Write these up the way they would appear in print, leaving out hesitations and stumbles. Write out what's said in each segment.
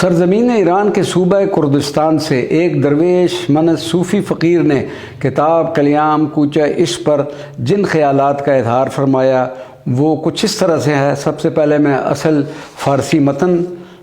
سرزمین ایران کے صوبہ کردستان سے ایک درویش منت صوفی فقیر نے کتاب کلیام کوچہ عشق پر جن خیالات کا اظہار فرمایا وہ کچھ اس طرح سے ہے۔ سب سے پہلے میں اصل فارسی متن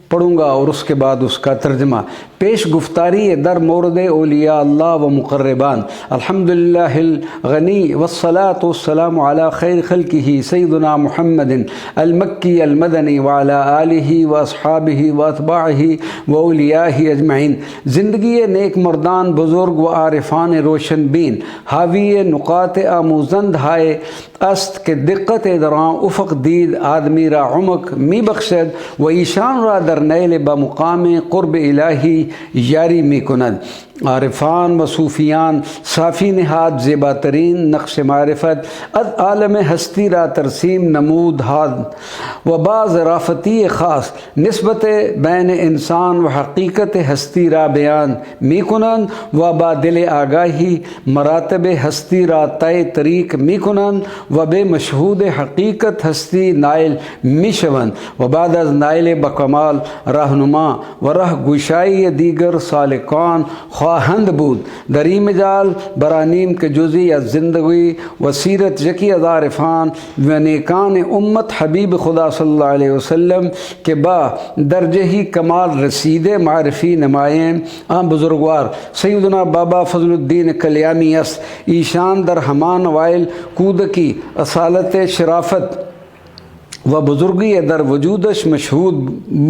پڑھوں گا اور اس کے بعد اس کا ترجمہ۔ پیش گفتاری در مورد اولیاء اللہ و مقربان۔ الحمدللہ الغنی والصلاة والسلام علی خیر خلقہ سیدنا محمد المکی المدنی وعلی آلہ و اصحابہ و اتباعہ و اولیاءہ اجمعین۔ زندگی نیک مردان بزرگ و عارفان روشن بین، حاوی نقاط آموزند ہائے است کہ دقت دراں افق دید آدمی را عمق می بخشد و ایشان را در نیل بمقام قرب الہی یاری می کند۔ عارفان و صوفیان صافی نہاد زیبا ترین نقش معرفت از عالم ہستی را ترسیم نمود ہاد و بعض رافتی خاص نسبت بین انسان و حقیقت ہستی را بیان می کنند و با دل آگاہی مراتب ہستی را طے طریق می کنند و بے مشہود حقیقت ہستی نائل می شوند و بعد از نائل بکمال رہنما و رہ گشائی دیگر سالکان خواہند بود دری مجال برانیم کے جزی از زندگی و سیرت یکی از عارفان و نیکان امت حبیب خدا صلی اللہ علیہ وسلم کے با درجہ ہی کمال رسید معرفی نمائیں عام بزرگوار سیدنا بابا فضل الدین کلیامی است۔ ایشان در ہمان وائل کودکی اصالت شرافت و بزرگی در وجودش مشہود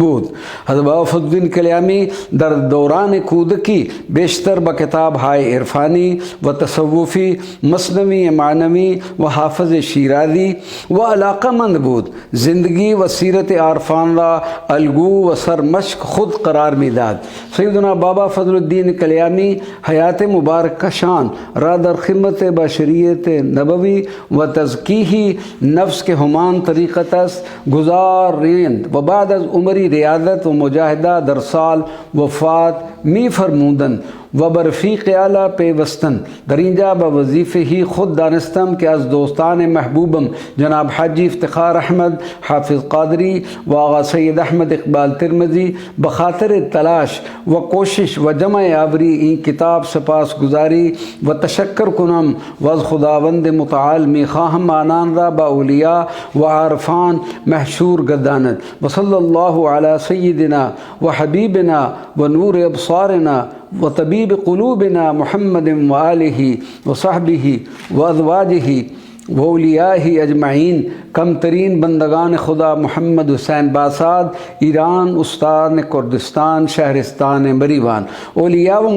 بود۔ حضرت بابا فضل الدین کلیامی در دوران کودکی بیشتر بکتاب ہائے عرفانی و تصوفی مثنوی معنوی و حافظ شیرازی و علاقہ مند بود۔ زندگی و سیرت عارفان را الگو و سرمشق خود قرار می داد۔ سیدنا بابا فضل الدین کلیامی حیات مبارکہ شان را در خدمت بشریت نبوی و تزکیہ نفس کے ہمان طریقت گزارند و بعد از عمری ریاضت و مجاہدہ در سال وفات می فرمودن و برفیق اعلیٰ پیوستن در اینجا با وظیفے ہی خود دانستم کہ از دوستان محبوبم جناب حاجی افتخار احمد حافظ قادری و آغا سید احمد اقبال ترمذی بخاطر تلاش و کوشش و جمع آوری این کتاب سپاس گزاری و تشکر کنم و از خداوند متعال می خواہم آنان را با اولیاء و عارفان محشور گرداند و صلی اللہ علی سیدنا و حبیبنا و نور ابصارنا و طبیب قلوبنا محمد و آلہ و صحبہ و ازواجہ و اولیاءہ اجمعین۔ کم ترین بندگان خدا محمد حسین باساد ایران استان کردستان شہرستان مریوان اولیاء و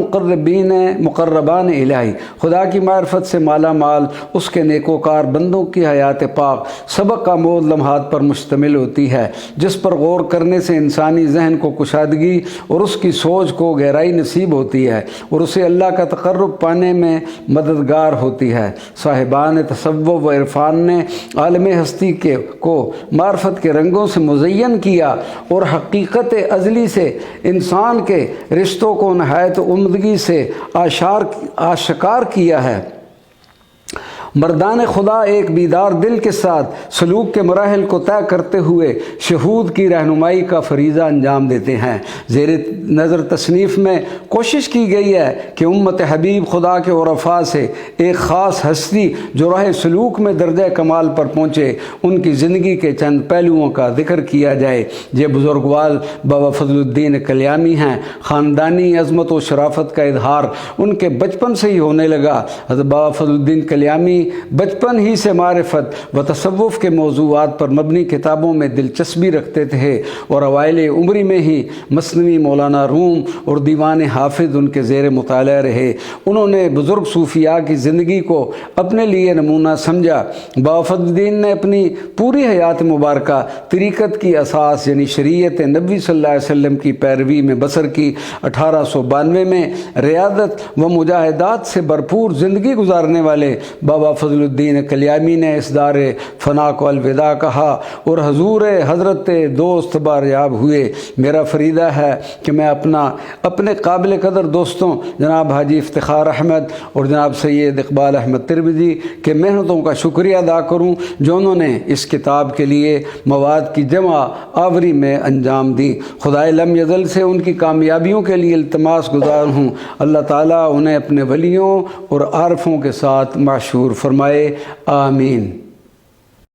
مقربان الہی خدا کی معرفت سے مالا مال اس کے نیکوکار بندوں کی حیات پاک سبق آموز لمحات پر مشتمل ہوتی ہے جس پر غور کرنے سے انسانی ذہن کو کشادگی اور اس کی سوچ کو گہرائی نصیب ہوتی ہے اور اسے اللہ کا تقرب پانے میں مددگار ہوتی ہے۔ صاحبان تصوف و عرفان نے عالم ہستی کو معرفت کے رنگوں سے مزین کیا اور حقیقت ازلی سے انسان کے رشتوں کو نہایت عمدگی سے آشکار کیا ہے۔ مردان خدا ایک بیدار دل کے ساتھ سلوک کے مراحل کو طے کرتے ہوئے شہود کی رہنمائی کا فریضہ انجام دیتے ہیں۔ زیر نظر تصنیف میں کوشش کی گئی ہے کہ امت حبیب خدا کے عرفاء سے ایک خاص ہستی جو راہ سلوک میں درجہ کمال پر پہنچے ان کی زندگی کے چند پہلوؤں کا ذکر کیا جائے۔ یہ بزرگوال بابا فضل الدین کلیامی ہیں۔ خاندانی عظمت و شرافت کا اظہار ان کے بچپن سے ہی ہونے لگا۔ حضرت بابا فضل الدین کلیامی بچپن ہی سے معرفت و تصوف کے موضوعات پر مبنی کتابوں میں دلچسپی رکھتے تھے اور اوائل عمری میں ہی مثنوی مولانا روم اور دیوان حافظ ان کے زیر مطالعہ رہے۔ انہوں نے بزرگ صوفیاء کی زندگی کو اپنے لیے نمونہ سمجھا۔ بابا فضل الدین نے اپنی پوری حیات مبارکہ طریقت کی اساس یعنی شریعت نبی صلی اللہ علیہ وسلم کی پیروی میں بسر کی۔ 1892 میں ریاضت و مجاہدات سے بھرپور زندگی گزارنے والے بابا علامہ فضل الدین کلیامی نے اس دار فنا کو الوداع کہا اور حضور حضرت دوست باریاب ہوئے۔ میرا فریضہ ہے کہ میں اپنے قابل قدر دوستوں جناب حاجی افتخار احمد اور جناب سید اقبال احمد ترمذی کے محنتوں کا شکریہ ادا کروں جو انہوں نے اس کتاب کے لیے مواد کی جمع آوری میں انجام دی۔ خدائے لم یزل سے ان کی کامیابیوں کے لیے التماس گزار ہوں، اللہ تعالیٰ انہیں اپنے ولیوں اور عارفوں کے ساتھ معشور فرمائے، آمین۔